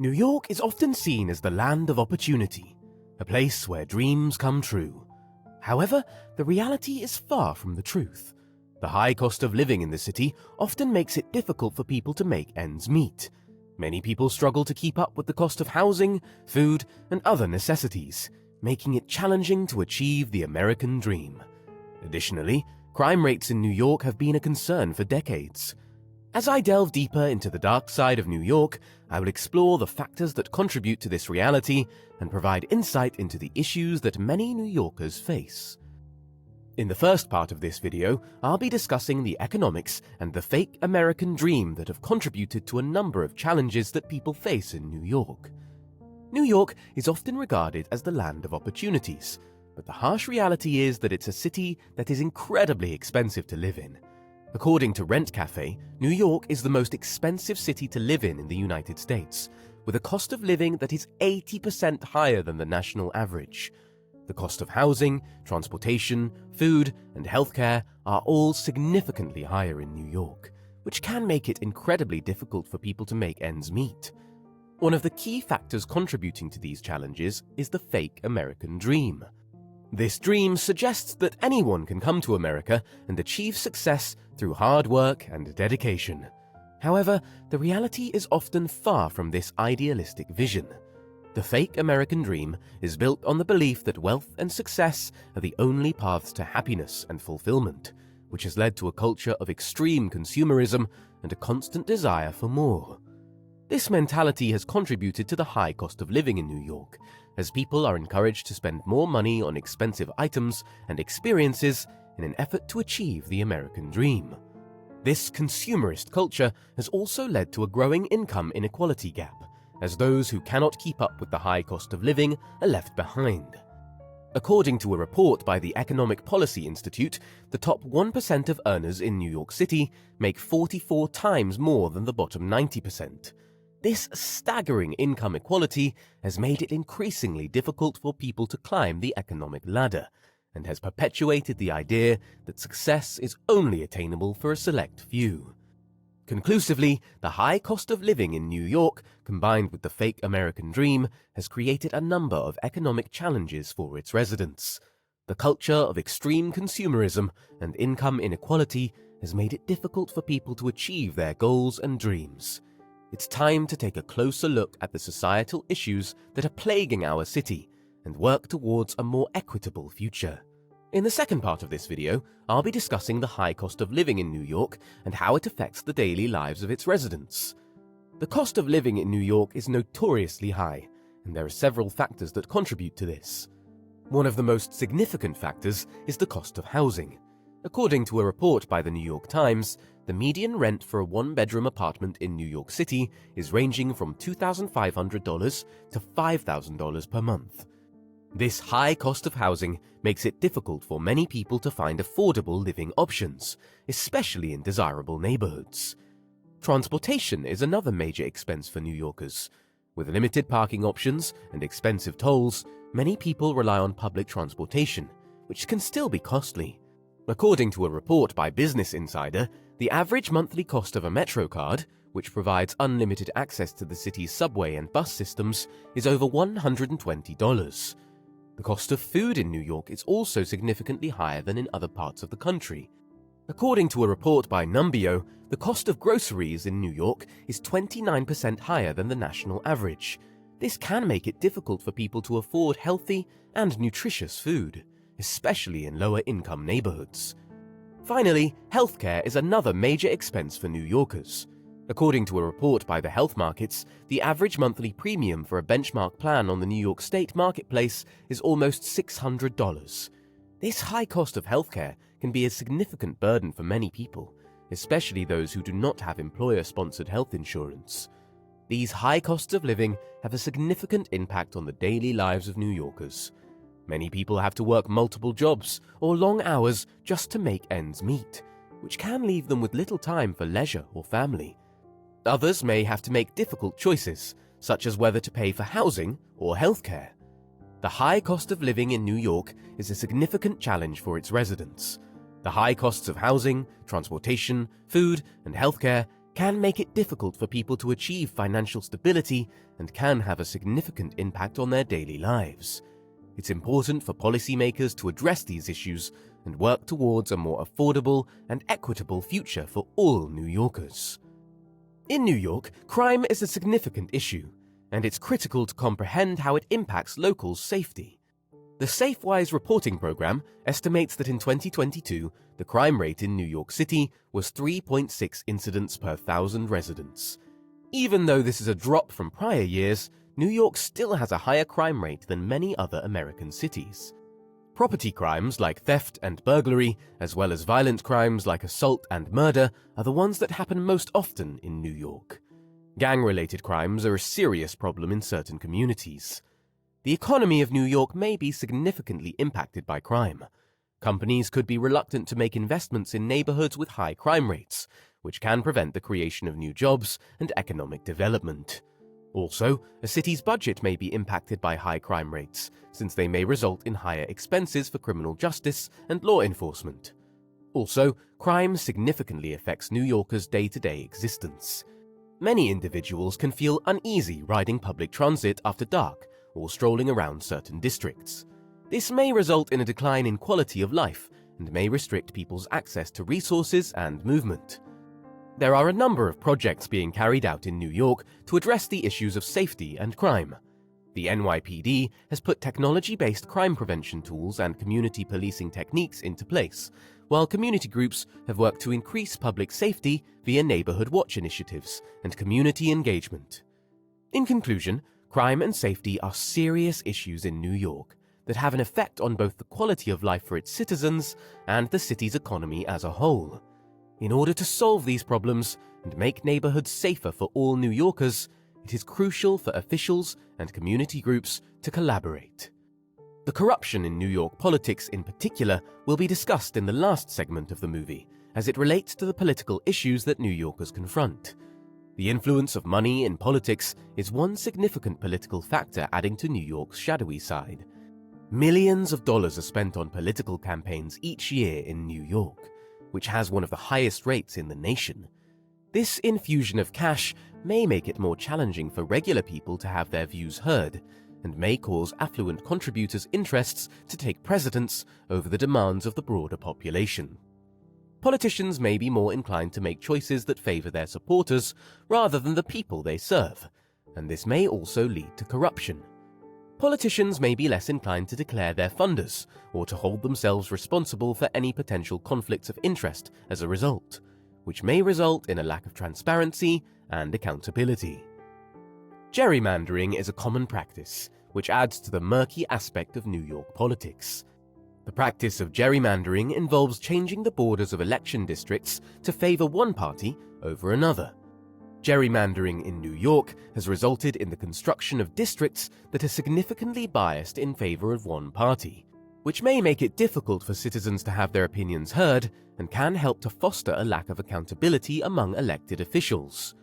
New York is often seen as the land of opportunity, a place where dreams come true. However, the reality is far from the truth. The high cost of living in the city often makes it difficult for people to make ends meet. Many people struggle to keep up with the cost of housing, food, and other necessities, making it challenging to achieve the American dream. Additionally, crime rates in New York have been a concern for decades. As I delve deeper into the dark side of New York, I will explore the factors that contribute to this reality and provide insight into the issues that many New Yorkers face. In the first part of this video, I'll be discussing the economics and the fake American dream that have contributed to a number of challenges that people face in New York. New York is often regarded as the land of opportunities, but the harsh reality is that it's a city that is incredibly expensive to live in. According to Rent Cafe, New York is the most expensive city to live in the United States, with a cost of living that is 80% higher than the national average. The cost of housing, transportation, food, and healthcare are all significantly higher in New York, which can make it incredibly difficult for people to make ends meet. One of the key factors contributing to these challenges is the fake American dream. This dream suggests that anyone can come to America and achieve success through hard work and dedication. However, the reality is often far from this idealistic vision. The fake American dream is built on the belief that wealth and success are the only paths to happiness and fulfillment, which has led to a culture of extreme consumerism and a constant desire for more. This mentality has contributed to the high cost of living in New York, as people are encouraged to spend more money on expensive items and experiences in an effort to achieve the American dream. This consumerist culture has also led to a growing income inequality gap, as those who cannot keep up with the high cost of living are left behind. According to a report by the Economic Policy Institute, the top 1% of earners in New York City make 44 times more than the bottom 90%. This staggering income equality has made it increasingly difficult for people to climb the economic ladder, and has perpetuated the idea that success is only attainable for a select few. Conclusively, the high cost of living in New York, combined with the fake American dream, has created a number of economic challenges for its residents. The culture of extreme consumerism and income inequality has made it difficult for people to achieve their goals and dreams. It's time to take a closer look at the societal issues that are plaguing our city and work towards a more equitable future. In the second part of this video, I'll be discussing the high cost of living in New York and how it affects the daily lives of its residents. The cost of living in New York is notoriously high, and there are several factors that contribute to this. One of the most significant factors is the cost of housing. According to a report by the New York Times, the median rent for a one-bedroom apartment in New York City is ranging from $2,500 to $5,000 per month. This high cost of housing makes it difficult for many people to find affordable living options, especially in desirable neighborhoods. Transportation is another major expense for New Yorkers. With limited parking options and expensive tolls, many people rely on public transportation, which can still be costly. According to a report by Business Insider, the average monthly cost of a Metro card, which provides unlimited access to the city's subway and bus systems, is over $120. The cost of food in New York is also significantly higher than in other parts of the country. According to a report by Numbeo, the cost of groceries in New York is 29% higher than the national average. This can make it difficult for people to afford healthy and nutritious food, especially in lower-income neighborhoods. Finally, healthcare is another major expense for New Yorkers. According to a report by the Health Markets, the average monthly premium for a benchmark plan on the New York State marketplace is almost $600. This high cost of healthcare can be a significant burden for many people, especially those who do not have employer-sponsored health insurance. These high costs of living have a significant impact on the daily lives of New Yorkers. Many people have to work multiple jobs or long hours just to make ends meet, which can leave them with little time for leisure or family. Others may have to make difficult choices, such as whether to pay for housing or healthcare. The high cost of living in New York is a significant challenge for its residents. The high costs of housing, transportation, food, and healthcare can make it difficult for people to achieve financial stability and can have a significant impact on their daily lives. It's important for policymakers to address these issues and work towards a more affordable and equitable future for all New Yorkers. In New York, crime is a significant issue, and it's critical to comprehend how it impacts locals' safety. The SafeWise reporting program estimates that in 2022, the crime rate in New York City was 3.6 incidents per 1,000 residents. Even though this is a drop from prior years, New York still has a higher crime rate than many other American cities. Property crimes like theft and burglary, as well as violent crimes like assault and murder, are the ones that happen most often in New York. Gang-related crimes are a serious problem in certain communities. The economy of New York may be significantly impacted by crime. Companies could be reluctant to make investments in neighborhoods with high crime rates, which can prevent the creation of new jobs and economic development. Also, a city's budget may be impacted by high crime rates, since they may result in higher expenses for criminal justice and law enforcement. Also, crime significantly affects New Yorkers' day-to-day existence. Many individuals can feel uneasy riding public transit after dark or strolling around certain districts. This may result in a decline in quality of life and may restrict people's access to resources and movement. There are a number of projects being carried out in New York to address the issues of safety and crime. The NYPD has put technology-based crime prevention tools and community policing techniques into place, while community groups have worked to increase public safety via neighborhood watch initiatives and community engagement. In conclusion, crime and safety are serious issues in New York that have an effect on both the quality of life for its citizens and the city's economy as a whole. In order to solve these problems and make neighborhoods safer for all New Yorkers, it is crucial for officials and community groups to collaborate. The corruption in New York politics in particular will be discussed in the last segment of the movie, as it relates to the political issues that New Yorkers confront. The influence of money in politics is one significant political factor adding to New York's shadowy side. Millions of dollars are spent on political campaigns each year in New York, which has one of the highest rates in the nation. This infusion of cash may make it more challenging for regular people to have their views heard, and may cause affluent contributors' interests to take precedence over the demands of the broader population. Politicians may be more inclined to make choices that favor their supporters rather than the people they serve, and this may also lead to corruption. Politicians may be less inclined to declare their funders or to hold themselves responsible for any potential conflicts of interest as a result, which may result in a lack of transparency and accountability. Gerrymandering is a common practice, which adds to the murky aspect of New York politics. The practice of gerrymandering involves changing the borders of election districts to favor one party over another. Gerrymandering in New York has resulted in the construction of districts that are significantly biased in favor of one party, which may make it difficult for citizens to have their opinions heard and can help to foster a lack of accountability among elected officials.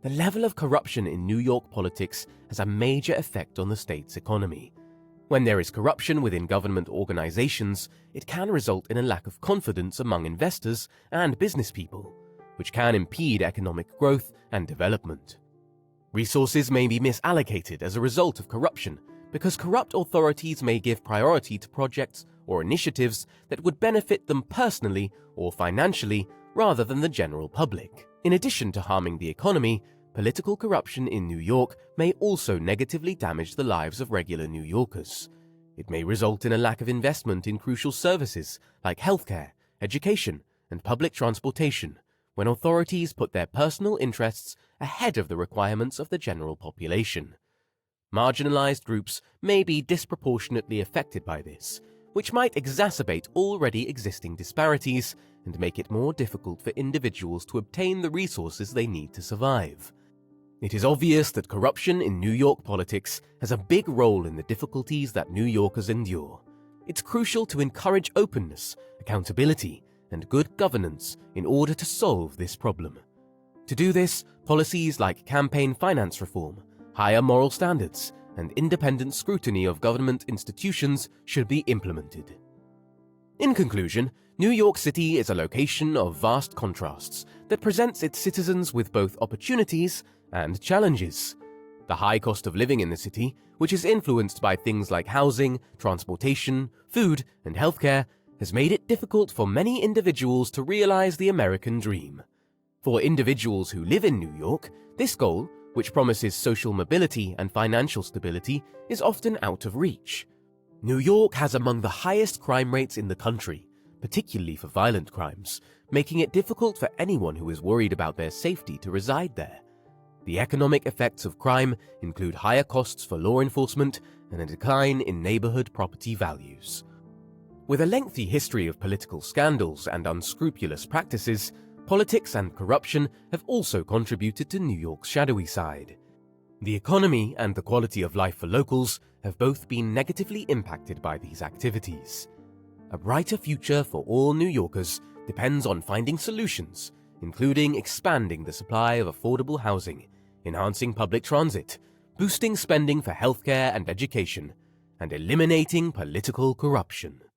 The level of corruption in New York politics has a major effect on the state's economy. When there is corruption within government organizations, it can result in a lack of confidence among investors and business people, which can impede economic growth and development. Resources may be misallocated as a result of corruption, because corrupt authorities may give priority to projects or initiatives that would benefit them personally or financially rather than the general public. In addition to harming the economy, political corruption in New York may also negatively damage the lives of regular New Yorkers. It may result in a lack of investment in crucial services like healthcare, education, and public transportation, when authorities put their personal interests ahead of the requirements of the general population. Marginalized groups may be disproportionately affected by this, which might exacerbate already existing disparities and make it more difficult for individuals to obtain the resources they need to survive. It is obvious that corruption in New York politics has a big role in the difficulties that New Yorkers endure. It's crucial to encourage openness, accountability, and good governance in order to solve this problem. To do this, policies like campaign finance reform, higher moral standards, and independent scrutiny of government institutions should be implemented. In conclusion, New York City is a location of vast contrasts that presents its citizens with both opportunities and challenges. The high cost of living in the city, which is influenced by things like housing, transportation, food, and healthcare, has made it difficult for many individuals to realize the American dream. For individuals who live in New York, this goal, which promises social mobility and financial stability, is often out of reach. New York has among the highest crime rates in the country, particularly for violent crimes, making it difficult for anyone who is worried about their safety to reside there. The economic effects of crime include higher costs for law enforcement and a decline in neighborhood property values. With a lengthy history of political scandals and unscrupulous practices, politics and corruption have also contributed to New York's shadowy side. The economy and the quality of life for locals have both been negatively impacted by these activities. A brighter future for all New Yorkers depends on finding solutions, including expanding the supply of affordable housing, enhancing public transit, boosting spending for healthcare and education, and eliminating political corruption.